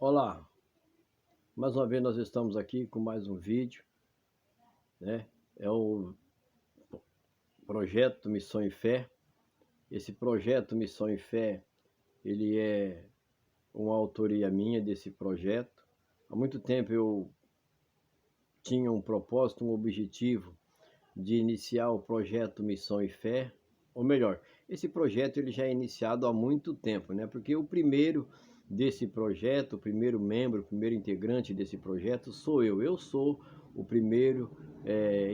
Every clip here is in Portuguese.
Olá, mais uma vez nós estamos aqui com mais um vídeo, né? É o projeto Missão e Fé. Esse projeto Missão e Fé, ele é uma autoria minha desse projeto. Há muito tempo eu tinha um propósito, um objetivo de iniciar o projeto Missão e Fé, ou melhor, esse projeto ele já é iniciado há muito tempo, né? Porque o primeiro desse projeto, o primeiro membro, o primeiro integrante desse projeto sou eu. Eu sou o primeiro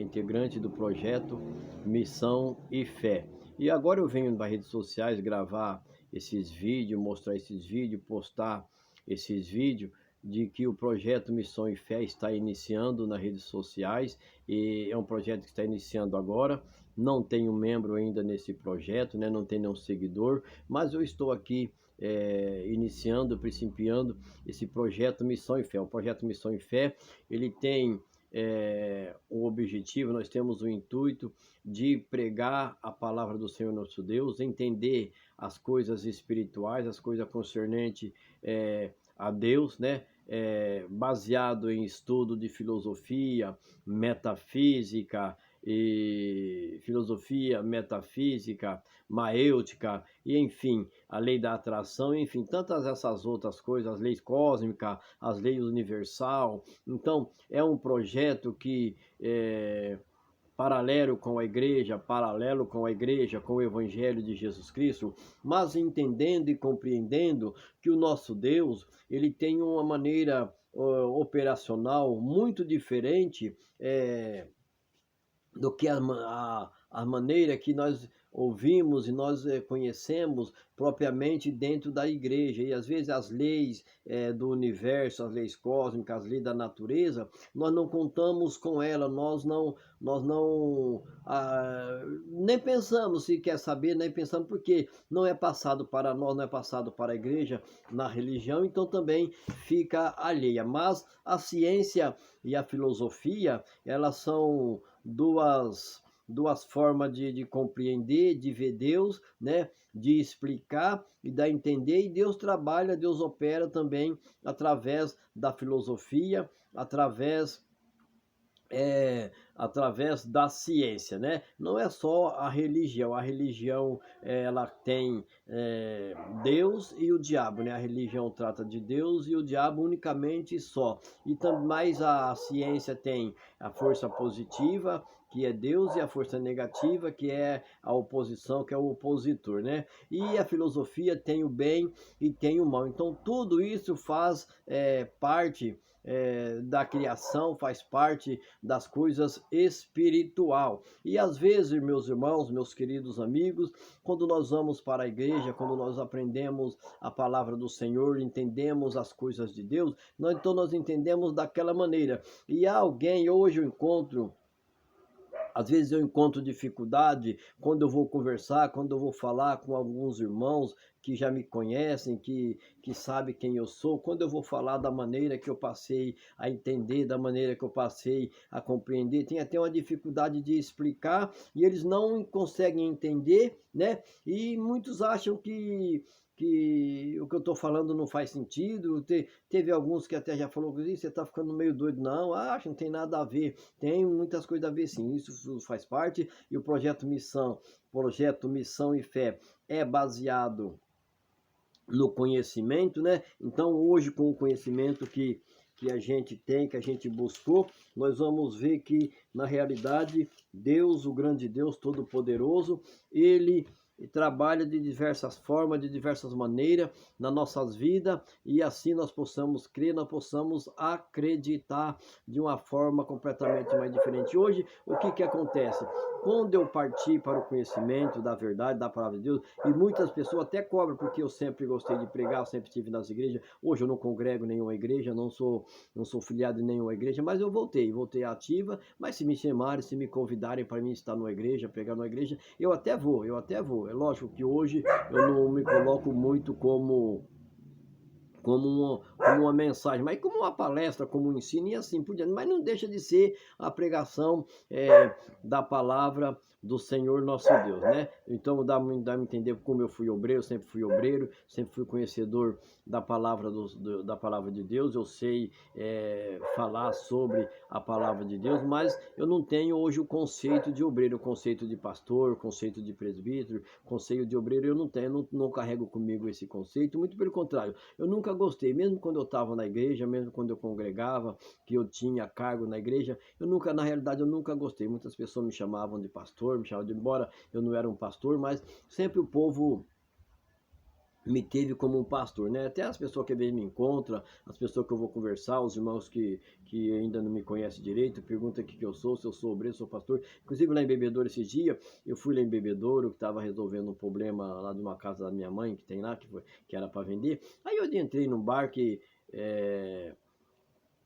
integrante do projeto Missão e Fé. E agora eu venho nas redes sociais gravar esses vídeos, mostrar esses vídeos, postar esses vídeos de que o projeto Missão e Fé está iniciando nas redes sociais, e é um projeto que está iniciando agora. Não tenho membro ainda nesse projeto, né? Não tenho nenhum seguidor, mas eu estou aqui iniciando, principiando esse projeto Missão e Fé. O projeto Missão e Fé, ele tem o objetivo, nós temos o intuito de pregar a palavra do Senhor nosso Deus, entender as coisas espirituais, as coisas concernentes a Deus, né? Baseado em estudo de filosofia, metafísica, maêutica, e enfim, a lei da atração, enfim, tantas essas outras coisas, as leis cósmicas, as leis universal. Então, é um projeto que paralelo com a igreja, com o evangelho de Jesus Cristo, mas entendendo e compreendendo que o nosso Deus, ele tem uma maneira operacional muito diferente do que a maneira que nós ouvimos e nós conhecemos propriamente dentro da igreja. E às vezes as leis do universo, as leis cósmicas, as leis da natureza, nós não contamos com ela, nós não nem pensamos se quer saber, nem pensamos, porque não é passado para nós, não é passado para a igreja na religião, então também fica alheia. Mas a ciência e a filosofia, elas são duas formas de compreender, de ver Deus, né? De explicar e dar a entender. E Deus trabalha, Deus opera também através da filosofia, através da ciência, né? Não é só a religião ela tem Deus e o diabo, né? A religião trata de Deus e o diabo unicamente só. E também mais a ciência tem a força positiva, que é Deus, e a força negativa, que é a oposição, que é o opositor, né? E a filosofia tem o bem e tem o mal. Então tudo isso faz parte da criação, faz parte das coisas espiritual. E às vezes, meus irmãos, meus queridos amigos, quando nós vamos para a igreja, quando nós aprendemos a palavra do Senhor, entendemos as coisas de Deus, então nós entendemos daquela maneira. E há alguém, hoje eu encontro, às vezes eu encontro dificuldade quando eu vou conversar, quando eu vou falar com alguns irmãos que já me conhecem, que sabem quem eu sou, quando eu vou falar da maneira que eu passei a entender, da maneira que eu passei a compreender, tem até uma dificuldade de explicar e eles não conseguem entender, né? E muitos acham que o que eu estou falando não faz sentido. Teve alguns que até já falou que você está ficando meio doido. Não, acho, não tem nada a ver. Tem muitas coisas a ver sim, isso faz parte. E o projeto Missão e Fé é baseado no conhecimento, né? Então hoje, com o conhecimento que a gente tem, que a gente buscou, nós vamos ver que na realidade Deus, o grande Deus Todo-Poderoso, ele trabalha de diversas formas, de diversas maneiras nas nossas vidas, e assim nós possamos crer, nós possamos acreditar de uma forma completamente mais diferente. Hoje, o que acontece? Quando eu parti para o conhecimento da verdade, da palavra de Deus, e muitas pessoas até cobram, porque eu sempre gostei de pregar, eu sempre estive nas igrejas. Hoje eu não congrego em nenhuma igreja, não sou filiado em nenhuma igreja, mas eu voltei ativa. Mas se me chamarem, se me convidarem para mim estar numa igreja, pregar numa igreja, eu até vou. É lógico que hoje eu não me coloco muito como como uma mensagem, mas como uma palestra, como um ensino e assim por diante. Mas não deixa de ser a pregação da palavra do Senhor nosso Deus, né? Então dá a entender como eu fui obreiro, sempre fui conhecedor da palavra, da palavra de Deus. Eu sei falar sobre a palavra de Deus, mas eu não tenho hoje o conceito de obreiro, o conceito de pastor, o conceito de presbítero, conceito de obreiro eu não tenho, não carrego comigo esse conceito, muito pelo contrário, eu nunca gostei, mesmo quando eu estava na igreja, mesmo quando eu congregava, que eu tinha cargo na igreja, na realidade eu nunca gostei. Muitas pessoas me chamavam de pastor, me chamavam de, embora eu não era um pastor, mas sempre o povo me teve como um pastor, né? Até as pessoas que às vezes me encontram, as pessoas que eu vou conversar, os irmãos que ainda não me conhecem direito, perguntam o que eu sou, se eu sou obreiro, se eu sou pastor. Inclusive lá em Bebedouro esses dias, eu fui lá em Bebedouro, que estava resolvendo um problema lá de uma casa da minha mãe, que tem lá, que era para vender. Aí eu entrei num bar que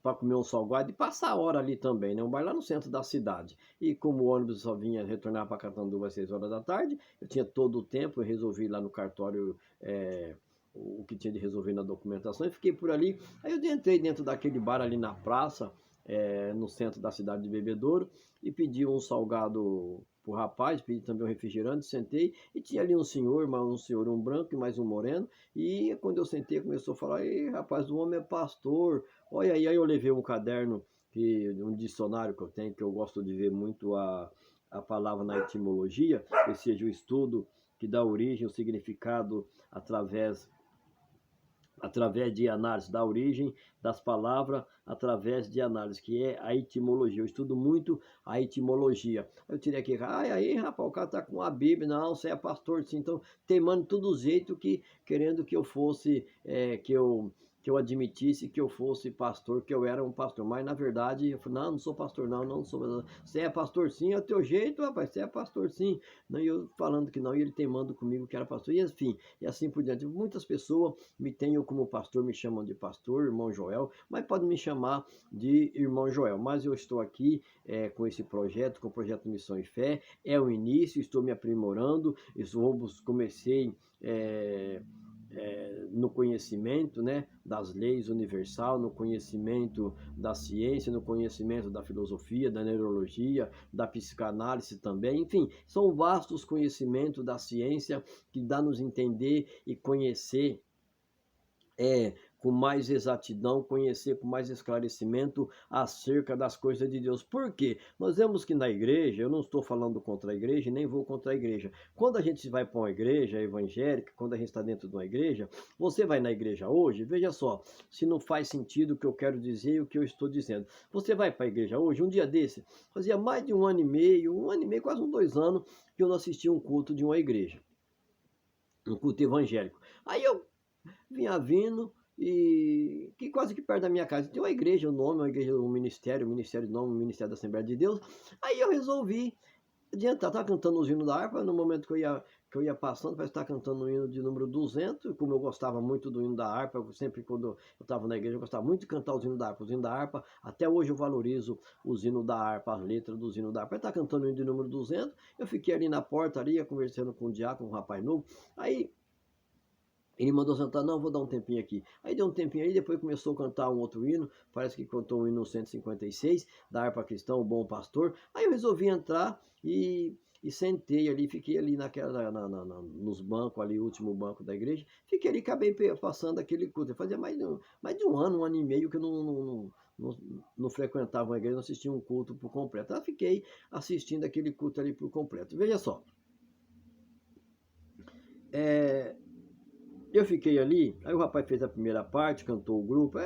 para comer um salgado e passar a hora ali também, né? Um bar lá no centro da cidade. E como o ônibus só vinha retornar para Catanduva às 6 horas da tarde, eu tinha todo o tempo, eu resolvi ir lá no cartório o que tinha de resolver na documentação e fiquei por ali. Aí eu entrei dentro daquele bar ali na praça, no centro da cidade de Bebedouro, e pedi um salgado pro rapaz, pedi também um refrigerante, sentei, e tinha ali um senhor, um branco e mais um moreno, e quando eu sentei, começou a falar, ei rapaz, o homem é pastor, olha aí, eu levei um caderno, um dicionário que eu tenho, que eu gosto de ver muito a palavra na etimologia, ou seja, o estudo que dá origem, o significado através de análise da origem das palavras, através de análise, que é a etimologia. Eu estudo muito a etimologia. Eu tirei aqui, aí, rapaz, o cara tá com a Bíblia, não, você é pastor, sim, então teimando todo jeito querendo que eu fosse, que eu admitisse que eu fosse pastor, que eu era um pastor, mas na verdade eu falei, não sou pastor não sou pastor. Você é pastor sim, é o teu jeito, rapaz, você é pastor sim, não, e eu falando que não, e ele teimando comigo que era pastor, e enfim, e assim por diante. Muitas pessoas me tenham como pastor, me chamam de pastor, irmão Joel, mas podem me chamar de irmão Joel, mas eu estou aqui com esse projeto, com o projeto Missão e Fé, é o início, estou me aprimorando, comecei no conhecimento, né, das leis universal, no conhecimento da ciência, no conhecimento da filosofia, da neurologia, da psicanálise também, enfim, são vastos conhecimentos da ciência que dá-nos entender e conhecer com mais exatidão, conhecer com mais esclarecimento acerca das coisas de Deus. Por quê? Nós vemos que na igreja, eu não estou falando contra a igreja, nem vou contra a igreja. Quando a gente vai para uma igreja evangélica, quando a gente está dentro de uma igreja, você vai na igreja hoje, veja só, se não faz sentido o que eu quero dizer e o que eu estou dizendo. Você vai para a igreja hoje, um dia desse, fazia mais de um ano e meio, quase uns 2 anos, que eu não assistia um culto de uma igreja, um culto evangélico. Aí eu vinha vindo e que quase que perto da minha casa tem uma igreja, o nome, uma igreja, um ministério de nome, um ministério da Assembleia de Deus. Aí eu resolvi adiantar, estava cantando os hinos da harpa, no momento que eu ia passando, parece estar cantando o hino de número 200, como eu gostava muito do hino da harpa, sempre quando eu estava na igreja, eu gostava muito de cantar os hinos da harpa. Os hinos da harpa, até hoje eu valorizo os hinos da harpa, as letras dos hinos da harpa. Ele está cantando o hino de número 200, eu fiquei ali na porta, ali, conversando com o diácono, um rapaz novo, aí ele mandou sentar, não, vou dar um tempinho aqui. Aí deu um tempinho aí, depois começou a cantar um outro hino, parece que cantou o hino 156, da harpa cristã, o bom pastor. Aí eu resolvi entrar e sentei ali, fiquei ali nos bancos ali, o último banco da igreja, fiquei ali, acabei passando aquele culto. Fazia mais de um ano e meio que eu não frequentava a igreja, não assistia um culto por completo. Eu fiquei assistindo aquele culto ali por completo. Veja só, eu fiquei ali, aí o rapaz fez a primeira parte, cantou o grupo,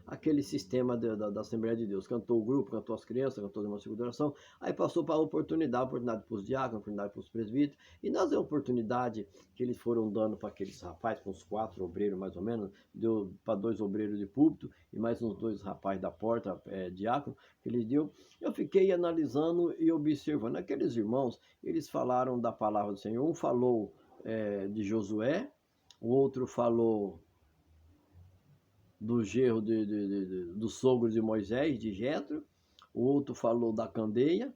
aquele sistema da Assembleia de Deus, cantou o grupo, cantou as crianças, cantou uma segunda oração, aí passou para a oportunidade para os diáconos, oportunidade para os presbíteros, e nas oportunidades que eles foram dando para aqueles rapazes, com uns 4 obreiros mais ou menos, deu para 2 obreiros de púlpito e mais uns 2 rapazes da porta, diácono, que ele deu, eu fiquei analisando e observando. Aqueles irmãos, eles falaram da palavra do Senhor, um falou de Josué, o outro falou do gerro do sogro de Moisés, de Jetro, o outro falou da candeia,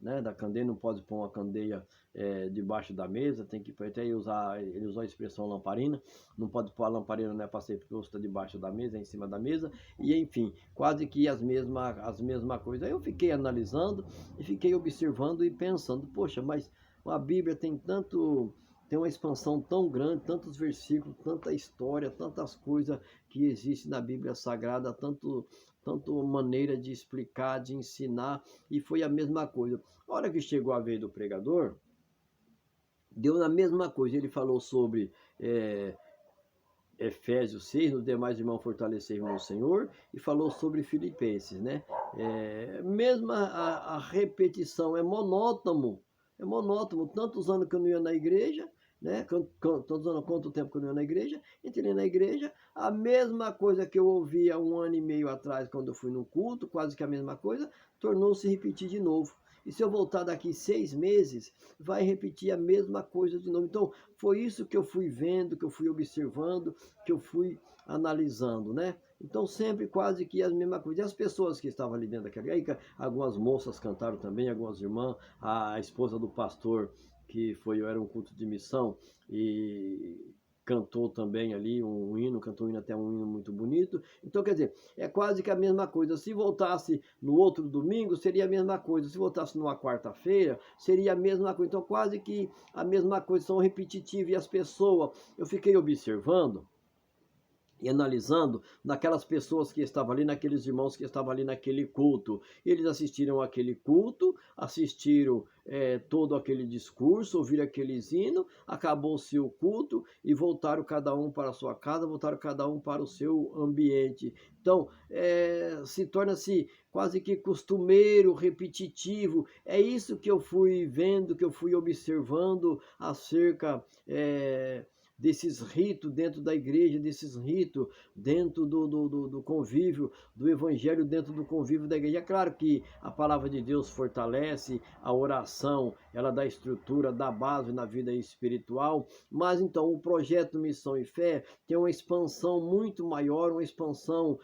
né, da candeia, não pode pôr uma candeia debaixo da mesa, tem que até ele usou a expressão lamparina, não pode pôr a lamparina, não é para ser posta debaixo da mesa, é em cima da mesa, e enfim, quase que as mesmas coisas. Aí eu fiquei analisando e fiquei observando e pensando, poxa, mas a Bíblia tem uma expansão tão grande, tantos versículos, tanta história, tantas coisas que existem na Bíblia Sagrada, tanto maneira de explicar, de ensinar, e foi a mesma coisa. A hora que chegou a vez do pregador, deu na mesma coisa. Ele falou sobre Efésios 6, nos demais irmãos fortaleceram no Senhor, e falou sobre Filipenses, né? Mesma a repetição, é monótono, tantos anos que eu não ia na igreja, né? Quanto tempo que eu não ia na igreja, entrei na igreja, a mesma coisa que eu ouvia 1 ano e meio atrás, quando eu fui no culto, quase que a mesma coisa, tornou-se repetir de novo. E se eu voltar daqui 6 meses, vai repetir a mesma coisa de novo. Então, foi isso que eu fui vendo, que eu fui observando, que eu fui analisando, né? Então, sempre quase que as mesmas coisas. E as pessoas que estavam ali dentro daquela... Aí, algumas moças cantaram também, algumas irmãs, a esposa do pastor, que era um culto de missão, e cantou também ali um hino, cantou um hino, até um hino muito bonito. Então, quer dizer, é quase que a mesma coisa. Se voltasse no outro domingo, seria a mesma coisa. Se voltasse numa quarta-feira, seria a mesma coisa. Então, quase que a mesma coisa, são repetitivas. E as pessoas, eu fiquei observando e analisando naquelas pessoas que estavam ali, naqueles irmãos que estavam ali naquele culto. Eles assistiram aquele culto, assistiram todo aquele discurso, ouviram aqueles hinos, acabou-se o culto e voltaram cada um para a sua casa, voltaram cada um para o seu ambiente. Então, se torna-se quase que costumeiro, repetitivo. É isso que eu fui vendo, que eu fui observando acerca desses ritos dentro da igreja, desses ritos dentro do convívio, do evangelho dentro do convívio da igreja. É claro que a palavra de Deus fortalece, a oração, ela dá estrutura, dá base na vida espiritual, mas então o projeto Missão e Fé tem uma expansão muito maior, uma expansão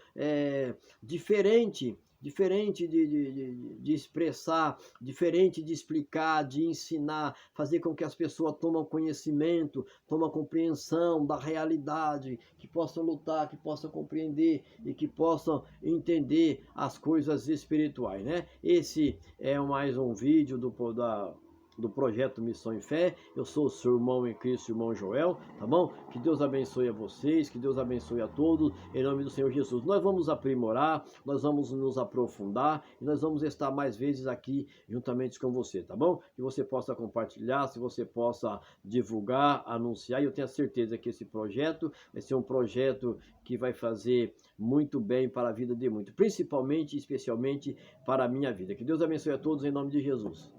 diferente de expressar, diferente de explicar, de ensinar, fazer com que as pessoas tomem conhecimento, tomem compreensão da realidade, que possam lutar, que possam compreender e que possam entender as coisas espirituais, né? Esse é mais um vídeo do projeto Missão e Fé. Eu sou o seu irmão em Cristo, irmão Joel, tá bom? Que Deus abençoe a vocês, que Deus abençoe a todos, em nome do Senhor Jesus. Nós vamos aprimorar, nós vamos nos aprofundar e nós vamos estar mais vezes aqui juntamente com você, tá bom? Que você possa compartilhar, se você possa divulgar, anunciar, e eu tenho a certeza que esse projeto vai ser um projeto que vai fazer muito bem para a vida de muitos, principalmente e especialmente para a minha vida. Que Deus abençoe a todos em nome de Jesus.